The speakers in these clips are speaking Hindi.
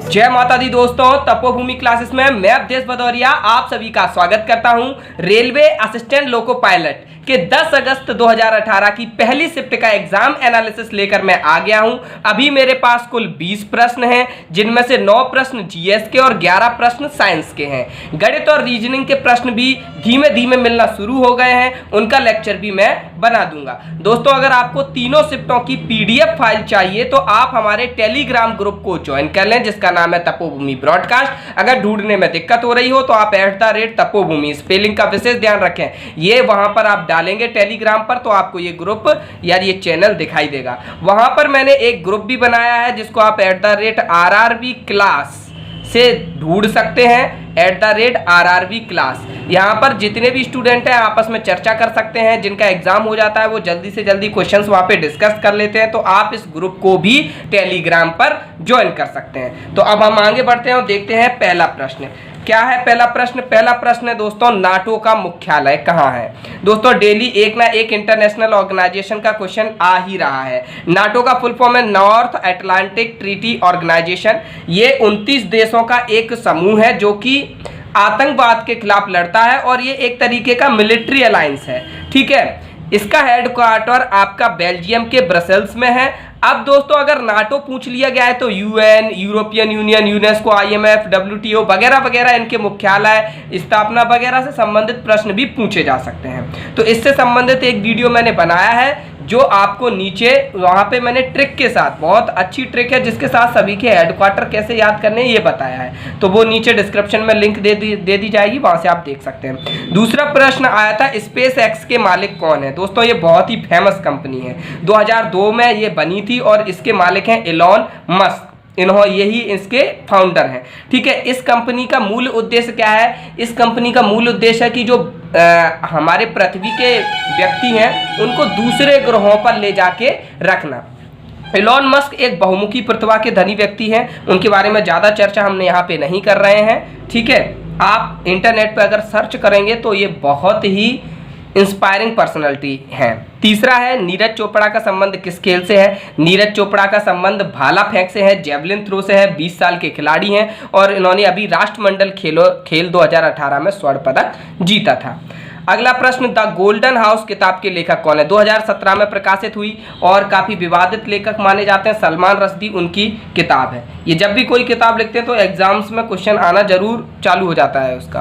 जय माता दी दोस्तों, तपोभूमि क्लासेस में मैं अवधेश भदौरिया आप सभी का स्वागत करता हूं। रेलवे असिस्टेंट लोको पायलट के 10 अगस्त 2018 की पहली शिफ्ट का एग्जाम एनालिसिस लेकर मैं आ गया हूं। अभी मेरे पास कुल 20 प्रश्न हैं, जिनमें से 9 प्रश्न जीएस के और 11 प्रश्न साइंस के हैं। गणित और रीजनिंग के प्रश्न भी धीमे धीमे मिलना शुरू हो गए हैं, उनका लेक्चर भी मैं बना दूंगा। दोस्तों, अगर आपको तीनों शिफ्टों की पीडीएफ फाइल चाहिए तो आप हमारे टेलीग्राम ग्रुप को ज्वाइन कर लें, जिसका नाम है तपोभूमि ब्रॉडकास्ट। अगर ढूंढने में दिक्कत हो रही हो तो आप @तपोभूमि स्पेलिंग का विशेष ध्यान रखें, ये वहां पर आप डालेंगे टेलीग्राम पर तो आपको ये ग्रुप या ये चैनल दिखाई देगा। वहां पर मैंने एक ग्रुप भी बनाया है जिसको आप @RRB क्लास से ढूंढ सकते हैं, @RRB क्लास। यहाँ पर जितने भी स्टूडेंट हैं आपस में चर्चा कर सकते हैं, जिनका एग्जाम हो जाता है वो जल्दी से जल्दी क्वेश्चंस वहाँ पे डिस्कस कर लेते हैं। तो आप इस ग्रुप को भी टेलीग्राम पर ज्वाइन कर सकते हैं। तो अब हम आगे बढ़ते हैं और देखते हैं पहला प्रश्न क्या है। पहला प्रश्न है दोस्तों, नाटो का मुख्यालय कहाँ है। दोस्तों, डेली एक ना एक इंटरनेशनल ऑर्गेनाइजेशन का क्वेश्चन आ ही रहा है। नाटो का फुल फॉर्म है नॉर्थ अटलांटिक ट्रीटी ऑर्गेनाइजेशन। ये 29 देशों का एक समूह है जो कि आतंकवाद के खिलाफ लड़ता है और ये एक तरीके का मिलिट्री अलायंस है, ठीक है। इसका हेडक्वार्टर आपका बेल्जियम के ब्रसेल्स में है। अब दोस्तों, अगर नाटो पूछ लिया गया है तो UN, European union, UNESCO, IMF, WTO वगैरह वगैरह इनके मुख्यालय, स्थापना वगैरह से संबंधित प्रश्न भी पूछे जा सकते हैं। तो इससे संबंधित एक वीडियो मैंने बनाया है जो आपको नीचे वहाँ पे मैंने ट्रिक के साथ, बहुत अच्छी ट्रिक है जिसके साथ सभी के हेडक्वार्टर कैसे याद करने ये बताया है। तो वो नीचे डिस्क्रिप्शन में लिंक दे दी जाएगी, वहाँ से आप देख सकते हैं। दूसरा प्रश्न आया था, स्पेस एक्स के मालिक कौन है। दोस्तों, ये बहुत ही फेमस कंपनी है, 2002 में ये बनी थी और इसके मालिक हैं एलोन मस्क। यही इसके फाउंडर हैं, ठीक है। इस कंपनी का मूल उद्देश्य क्या है। इस कंपनी का मूल उद्देश्य है कि जो हमारे पृथ्वी के व्यक्ति हैं उनको दूसरे ग्रहों पर ले जाके रखना। एलोन मस्क एक बहुमुखी प्रतिभा के धनी व्यक्ति हैं, उनके बारे में ज़्यादा चर्चा हमने यहाँ पे नहीं कर रहे हैं, ठीक है। आप इंटरनेट पर अगर सर्च करेंगे तो ये बहुत ही इंस्पायरिंग पर्सनैलिटी हैं। तीसरा है, नीरज चोपड़ा का संबंध किस खेल से है। नीरज चोपड़ा का संबंध भाला फेंक से है, जेवलिन थ्रो से है, 20 साल के खिलाड़ी हैं और इन्होंने अभी राष्ट्रमंडल खेल 2018 में स्वर्ण पदक जीता था। अगला प्रश्न, द गोल्डन हाउस किताब के लेखक कौन है। 2017 में प्रकाशित हुई और काफ़ी विवादित लेखक माने जाते हैं, सलमान रश्दी उनकी किताब है। ये जब भी कोई किताब लिखते हैं तो एग्जाम्स में क्वेश्चन आना जरूर चालू हो जाता है उसका।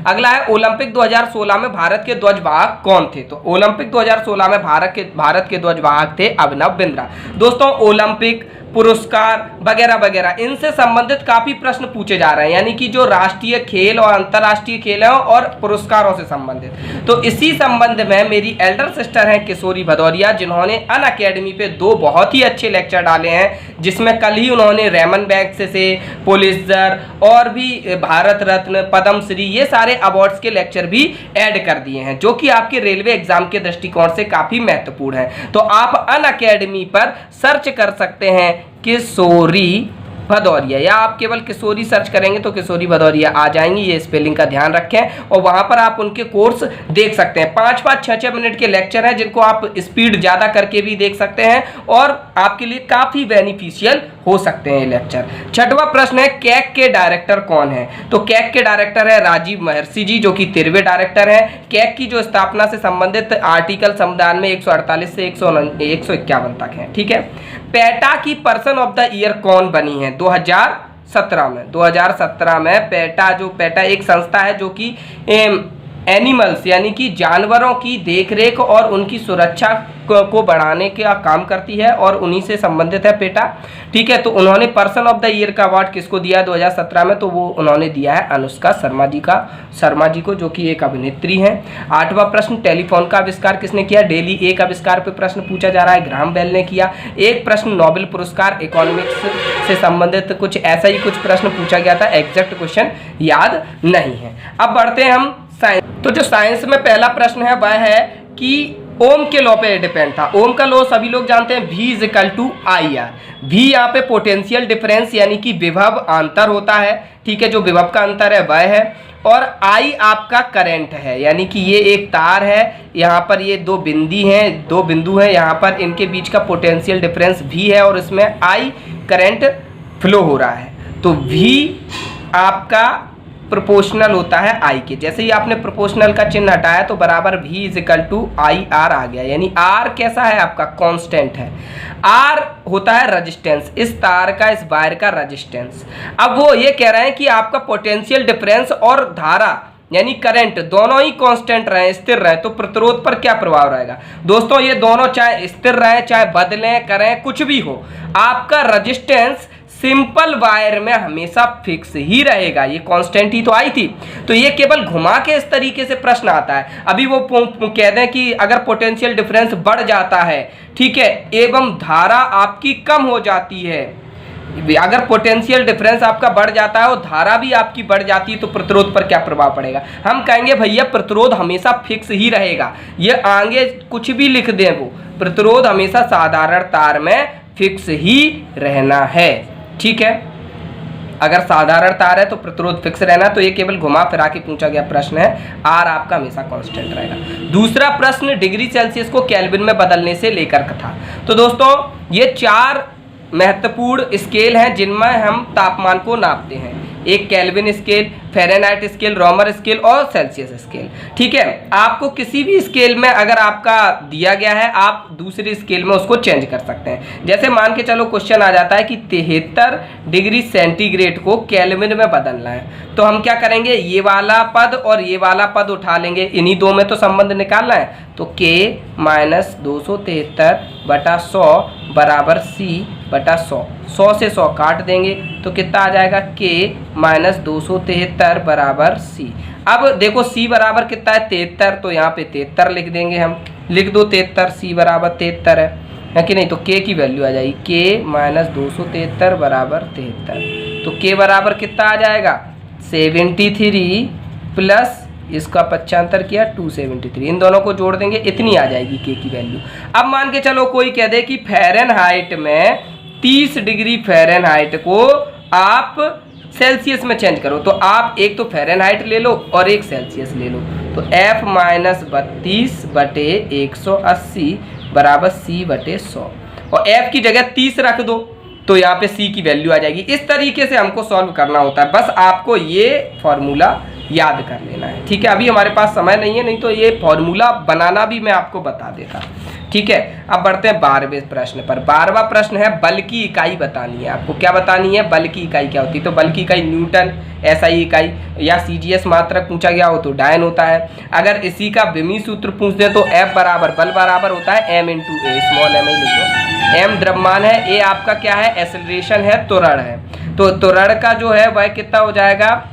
अगला है, ओलंपिक 2016 में भारत के ध्वजवाहक कौन थे। तो ओलंपिक 2016 में भारत के ध्वजवाहक थे अभिनव बिंद्रा। दोस्तों, ओलंपिक पुरस्कार वगैरह वगैरह इनसे संबंधित काफी प्रश्न पूछे जा रहे हैं, यानी कि जो राष्ट्रीय खेल और अंतर्राष्ट्रीय खेल है और पुरस्कारों से संबंधित। तो इसी संबंध में मेरी एल्डर सिस्टर हैं किशोरी भदौरिया, जिन्होंने अनअकैडमी पे 2 बहुत ही अच्छे लेक्चर डाले हैं, जिसमें कल ही उन्होंने रेमन मैग्सेसे से पुलित्जर और भी भारत रत्न, पद्मश्री, ये सारे अवार्ड्स के लेक्चर भी ऐड कर दिए हैं, जो कि आपके रेलवे एग्जाम के दृष्टिकोण से काफी महत्वपूर्ण है। तो आप अनअकैडमी पर सर्च कर सकते हैं किशोरी भदौरिया, या आप केवल किशोरी सर्च करेंगे तो किशोरी भदौरिया आ जाएंगी। ये स्पेलिंग का ध्यान रखें और वहां पर आप उनके कोर्स देख सकते हैं। 5-5, 6-6 मिनट के लेक्चर हैं, जिनको आप स्पीड ज़्यादा करके भी देख सकते हैं और आपके लिए काफ़ी बेनिफिशियल हो सकते हैं ये लेक्चर। छठवां प्रश्न है, कैक के डायरेक्टर कौन है। तो कैक के डायरेक्टर है राजीव महर्षि जी, जो कि 13वें डायरेक्टर हैं। कैक की जो स्थापना से संबंधित आर्टिकल संविधान में 148 से 151 तक है, ठीक है। पेटा की पर्सन ऑफ द ईयर कौन बनी है 2017 में। 2017 में पेटा एक संस्था है जो कि एनिमल्स यानी कि जानवरों की देखरेख और उनकी सुरक्षा को बढ़ाने का काम करती है और उन्हीं से संबंधित है पेटा, ठीक है। तो उन्होंने पर्सन ऑफ द ईयर का अवार्ड किसको दिया 2017 में, तो वो उन्होंने दिया है अनुष्का शर्मा जी को, जो कि एक अभिनेत्री हैं। 8वां प्रश्न, टेलीफोन का आविष्कार किसने किया। डेली एक आविष्कार पे प्रश्न पूछा जा रहा है, ग्राहम बेल ने किया। एक प्रश्न, नोबेल पुरस्कार इकोनॉमिक्स से संबंधित कुछ ऐसा ही कुछ प्रश्न पूछा गया था, एग्जैक्ट क्वेश्चन याद नहीं है। अब बढ़ते हैं हम साइंस। तो जो साइंस में पहला प्रश्न है वह है कि ओम के लॉ पे डिपेंड था। ओम का लॉ सभी लोग जानते हैं, V=IR। V यहाँ पे पोटेंशियल डिफरेंस यानी कि विभव अंतर होता है, ठीक है, जो विभव का अंतर है वह है। और I आपका करंट है, यानी कि ये एक तार है, यहाँ पर ये दो बिंदु हैं, यहाँ पर इनके बीच का पोटेंशियल डिफरेंस V है और इसमें I करंट फ्लो हो रहा है। तो V आपका प्रोपोर्शनल होता है I के। जैसे ही आपने प्रोपोर्शनल का चिन्ह हटाया तो बराबर V is equal to I R आ गया, यानी R कैसा है आपका कांस्टेंट है। R होता है रेजिस्टेंस, इस तार का, इस वायर का रेजिस्टेंस। अब वो ये कह रहे हैं कि आपका पोटेंशियल डिफरेंस और धारा यानी करंट दोनों ही कांस्टेंट रहे, स्थिर रहे, तो प्रतिरोध पर क्या प्रभाव रहेगा। दोस्तों ये दोनों चाहे स्थिर रहे चाहे बदलें करें कुछ भी हो, आपका रेजिस्टेंस सिंपल वायर में हमेशा फिक्स ही रहेगा। ये कांस्टेंट ही तो आई थी, तो ये केवल घुमा के इस तरीके से प्रश्न आता है। अभी वो कह दें कि अगर पोटेंशियल डिफरेंस बढ़ जाता है, ठीक है, एवं धारा आपकी कम हो जाती है, अगर पोटेंशियल डिफरेंस आपका बढ़ जाता है और धारा भी आपकी बढ़ जाती है, तो प्रतिरोध पर क्या प्रभाव पड़ेगा। हम कहेंगे भैया प्रतिरोध हमेशा फिक्स ही रहेगा, ये आगे कुछ भी लिख दें, वो प्रतिरोध हमेशा साधारण तार में फिक्स ही रहना है, ठीक है। अगर साधारण तार है तो प्रतिरोध फिक्स रहना, तो ये केवल घुमा फिरा के पूछा गया प्रश्न है। आर आपका हमेशा कांस्टेंट रहेगा। दूसरा प्रश्न डिग्री सेल्सियस को केल्विन में बदलने से लेकर था। तो दोस्तों ये 4 महत्वपूर्ण स्केल हैं जिनमें हम तापमान को नापते हैं। एक Kelvin scale, Fahrenheit scale, Romer scale और सेल्सियस स्केल, ठीक है। आपको किसी भी स्केल में अगर आपका दिया गया है, आप दूसरी स्केल में उसको चेंज कर सकते हैं। जैसे मान के चलो क्वेश्चन आ जाता है कि 73 डिग्री सेंटीग्रेड को केल्विन में बदलना है, तो हम क्या करेंगे, ये वाला पद और ये वाला पद उठा लेंगे, इन्हीं दो में तो संबंध निकालना है। तो K माइनस 273/100 बराबर C बटा 100, 100 से 100 काट देंगे तो कितना आ जाएगा, K माइनस 273 बराबर C। अब देखो C बराबर कितना है, 73, तो यहाँ पे 73 लिख देंगे हम, लिख दो 73, C बराबर 73 है कि नहीं, तो K की वैल्यू आ जाएगी K माइनस 273 बराबर 73, तो K बराबर कितना आ जाएगा 73 प्लस इसका 75 किया 273, इन दोनों को जोड़ देंगे, इतनी आ जाएगी K की वैल्यू। अब मान के चलो कोई कह दे कि फ़ारेनहाइट में 30 डिग्री फ़ारेनहाइट को आप सेल्सियस में चेंज करो, तो आप एक तो फ़ारेनहाइट ले लो और एक सेल्सियस ले लो, तो F माइनस 32/180 बराबर C बटे 100, और F की जगह 30 रख दो तो यहाँ पे C की वैल्यू आ जाएगी। इस तरीके से हमको सॉल्व करना होता है, बस आपको ये फॉर्मूला याद कर लेना है, ठीक है। अभी हमारे पास समय नहीं है, नहीं तो ये फॉर्मूला बनाना भी मैं आपको बता देता, ठीक है। अब बढ़ते हैं 12वें प्रश्न पर। 12वां प्रश्न है बल की इकाई बतानी है आपको। क्या बतानी है, बल की इकाई क्या होती है। तो बल की इकाई न्यूटन, एसआई इकाई या सीजीएस मात्रक पूछा गया हो तो डायन होता है। अगर इसी का विमी सूत्र पूछ दे तो F बराबर बल बराबर होता है m इंटू ए, स्मॉल m ही लिखो। m द्रव्यमान है, a आपका क्या है, एक्सेलरेशन है, त्वरण है। तो त्वरण का जो है वह कितना हो जाएगा,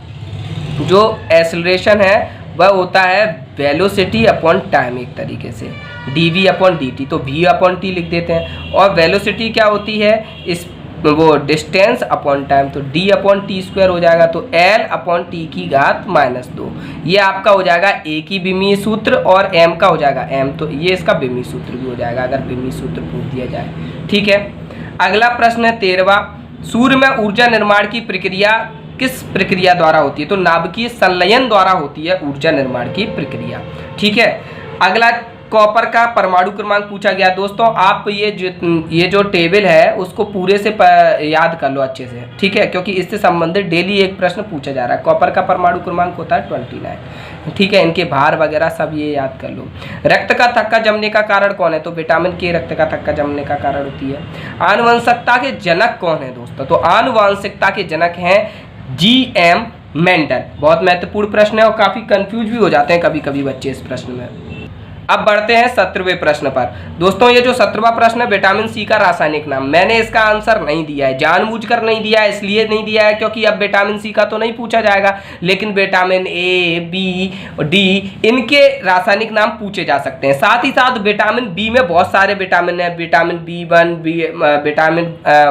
जो एक्सेलरेशन है वह होता है वेलोसिटी अपॉन टाइम, एक तरीके से dv अपॉन dt, तो v अपॉन t लिख देते हैं। और वेलोसिटी क्या होती है, इस वो डिस्टेंस अपॉन टाइम, तो d अपॉन टी स्क्वायर हो जाएगा, तो l अपॉन टी की घात -2, ये आपका हो जाएगा a की विमीय सूत्र, और m का हो जाएगा m, तो ये इसका विमीय सूत्र भी हो जाएगा अगर विमीय सूत्र पूछ दिया जाए, ठीक है। अगला प्रश्न है 13वां, सूर्य में ऊर्जा निर्माण की प्रक्रिया किस प्रक्रिया द्वारा होती है। तो नाभिकीय संलयन द्वारा होती है ऊर्जा निर्माण की प्रक्रिया, ठीक है। अगला कॉपर का परमाणु क्रमांक पूछा गया। दोस्तों आप ये जो टेबल है उसको पूरे से याद कर लो अच्छे से, ठीक है, क्योंकि इससे संबंधित डेली एक प्रश्न पूछा जा रहा है। कॉपर का परमाणु क्रमांक होता है 29, ठीक है। इनके भार वगैरह सब ये याद कर लो। रक्त का थक्का जमने का कारण कौन है। तो विटामिन के रक्त का थक्का जमने का कारण होती है। आनुवंशिकता के जनक कौन है दोस्तों। तो आनुवंशिकता के जनक हैं G.M. मेंडल। बहुत महत्वपूर्ण प्रश्न है और काफी कंफ्यूज भी हो जाते हैं कभी कभी बच्चे इस प्रश्न में। अब बढ़ते हैं 17वें प्रश्न पर। दोस्तों ये जो 17वां प्रश्न है विटामिन सी का रासायनिक नाम, मैंने इसका आंसर नहीं दिया है, जानबूझकर नहीं दिया है, इसलिए नहीं दिया है क्योंकि अब विटामिन सी का तो नहीं पूछा जाएगा, लेकिन विटामिन ए, बी, डी इनके रासायनिक नाम पूछे जा सकते हैं। साथ ही साथ विटामिन बी में बहुत सारे विटामिन है, विटामिन B1, विटामिन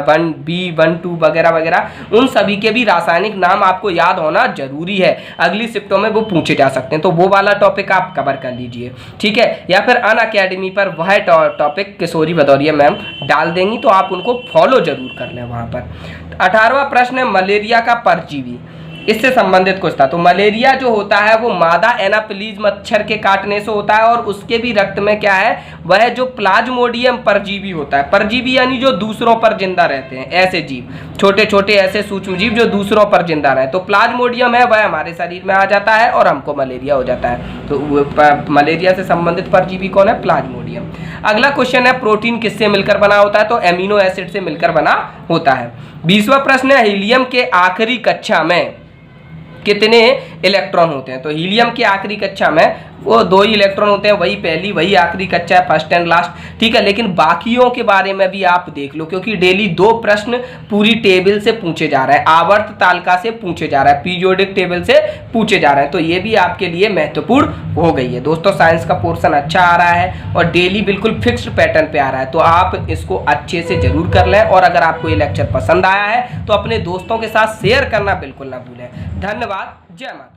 1, B12 वगैरह वगैरह, उन सभी के भी रासायनिक नाम आपको याद होना जरूरी है। अगली शिफ्टों में वो पूछे जा सकते हैं, तो वो वाला टॉपिक आप कवर कर लीजिए, ठीक है। या फिर अन अकेडमी पर वह टॉपिक किशोरी भदौरिया मैम डाल देंगी, तो आप उनको फॉलो जरूर कर लें वहां पर। 18वां प्रश्न है मलेरिया का परजीवी। इससे संबंधित कुछ था। तो मलेरिया जो होता है वो मादा एनाफिलीज मच्छर के काटने से होता है, और उसके भी रक्त में क्या है, वह जो प्लाज्मोडियम परजीवी होता है, परजीवी यानी जो दूसरों पर जिंदा रहते हैं, ऐसे जीव, छोटे छोटे ऐसे सूक्ष्म जीव जो दूसरों पर जिंदा रहे, तो प्लाज्मोडियम है वह हमारे शरीर में आ जाता है और हमको मलेरिया हो जाता है। तो मलेरिया से संबंधित परजीवी कौन है, प्लाज्मोडियम। अगला क्वेश्चन है, प्रोटीन किससे मिलकर बना होता है, तो एमिनो एसिड से मिलकर बना होता है। 20वां प्रश्न है, हीलियम के आखिरी कक्षा में कितने इलेक्ट्रॉन होते हैं, तो हीलियम की आखिरी कक्षा में वो 2 ही इलेक्ट्रॉन होते हैं, वही पहली वही आखिरी कक्षा है, फर्स्ट एंड लास्ट, ठीक है। लेकिन बाकियों के बारे में भी आप देख लो, क्योंकि डेली 2 प्रश्न पूरी टेबल से पूछे जा रहे हैं, आवर्त तालिका से पूछे जा रहा है, पीरियोडिक टेबल से पूछे जा रहे हैं, तो ये भी आपके लिए महत्वपूर्ण हो गई है। दोस्तों साइंस का पोर्शन अच्छा आ रहा है और डेली बिल्कुल फिक्स्ड पैटर्न पे आ रहा है, तो आप इसको अच्छे से जरूर कर लें, और अगर आपको ये लेक्चर पसंद आया है तो अपने दोस्तों के साथ शेयर करना बिल्कुल ना भूलें। धन्यवाद, जय माता।